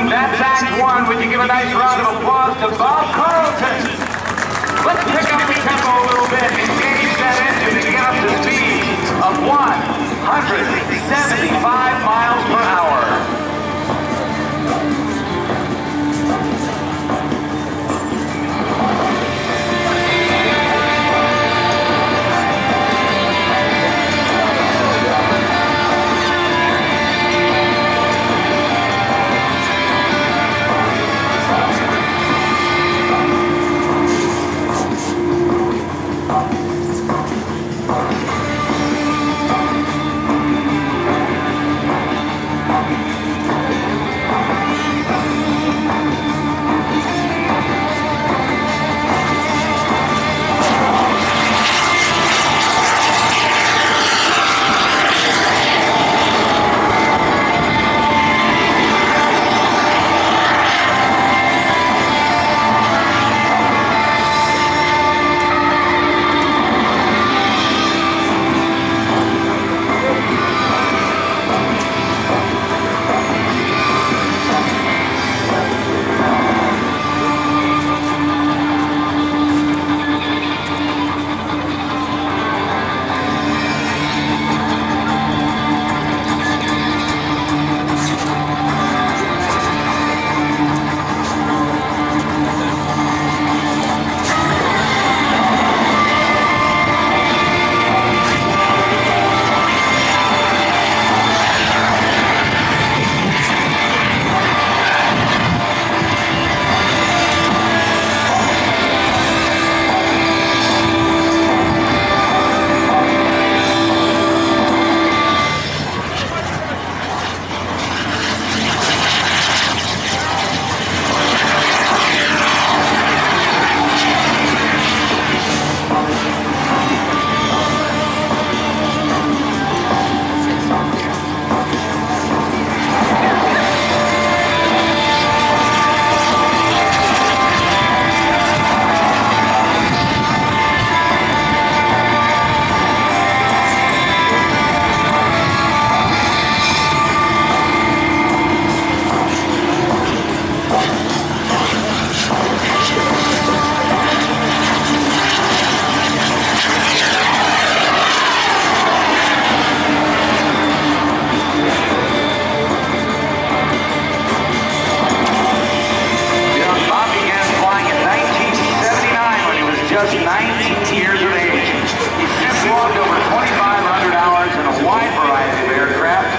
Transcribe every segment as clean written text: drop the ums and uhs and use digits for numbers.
That's Act 1. Would you give a nice round of applause to Bob Carlton? Let's pick up the tempo a little bit. Engage that engine to get up to speed of 175 miles per hour. Just 19 years of age. He's since logged over 2,500 hours in a wide variety of aircraft.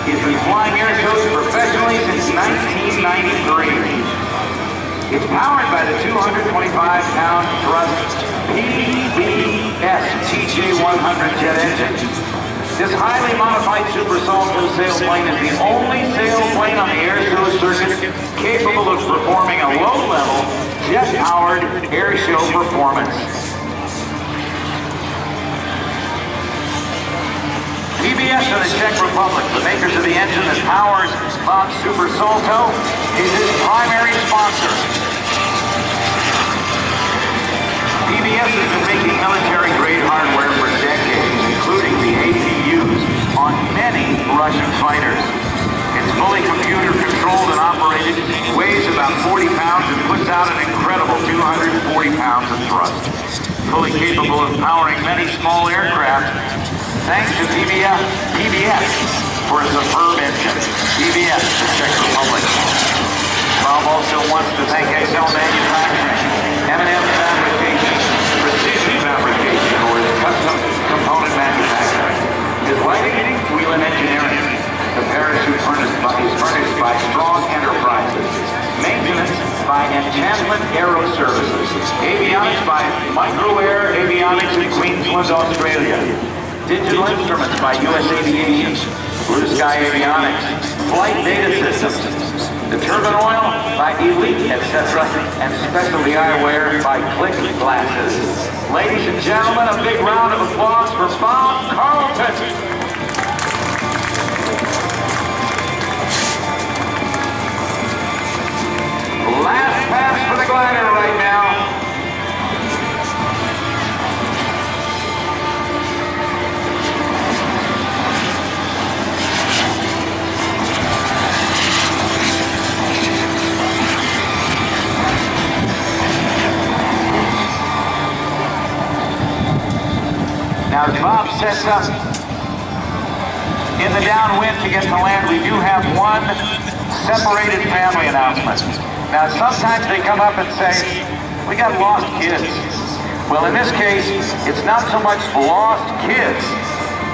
He's been flying air shows professionally since 1993. It's powered by the 225-pound thrust PBS TJ100 jet engine. This highly modified Super Salto sailplane is the only sailplane on the air show circuit capable of performing a low-level, jet-powered air show performance. PBS of the Czech Republic, the makers of the engine that powers Bob's Super Salto, is his primary sponsor. PBS has been making military-grade hardware for decades, including the APUs on many Russian fighters. It's fully computer-controlled and operated, weighs about 40 pounds, and puts out an incredible 240 pounds of thrust. Fully capable of powering many small aircraft, thanks to PBS for a superb engine. PBS, the Czech Republic. Bob also wants to thank XL Manufacturing, M&M Fabrication, Precision Fabrication, or his custom component manufacturing. His lighting, Wheelan Engineering. The parachute is furnished by Strong Enterprises. Maintenance by Enchantment Aero Services. Avionics by Microair Avionics in Queensland, Australia. Digital instruments by US Aviation. Blue Sky Avionics. Flight Data Systems. The turbine oil by Elite, etc. And specialty eyewear by Click Glasses. Ladies and gentlemen, a big round of applause for Bob Carlton. Last pass for the glider right now. sets up in the downwind to get to land, we do have one separated family announcement. Now, sometimes they come up and say, we got lost kids. Well, in this case, it's not so much lost kids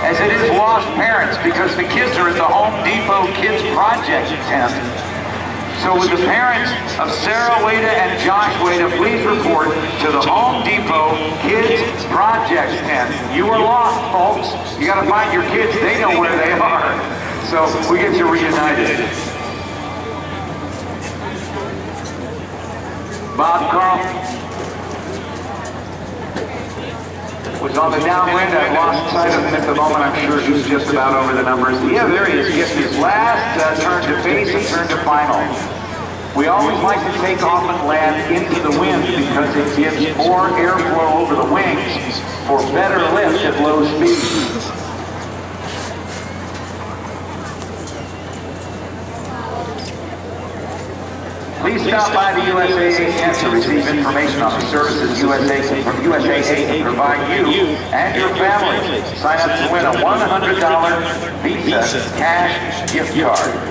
as it is lost parents, because the kids are at the Home Depot Kids Project tent. So would the parents of Sarah Wada and Josh Wada please report to the Home Depot Kids Project tent. You are lost, folks. You got to find your kids. They know where they are. So we get you reunited. Bob Carlton was on the downwind. I've lost sight of him at the moment. I'm sure he's just about over the numbers. Yeah, there he is, getting his last turn to base and turn to final. We always like to take off and land into the wind because it gives more airflow over the wings for better lift at low speeds. Please stop by the USAA to receive information on the services USAA can provide you and your family. Sign up to win a $100 Visa cash gift card.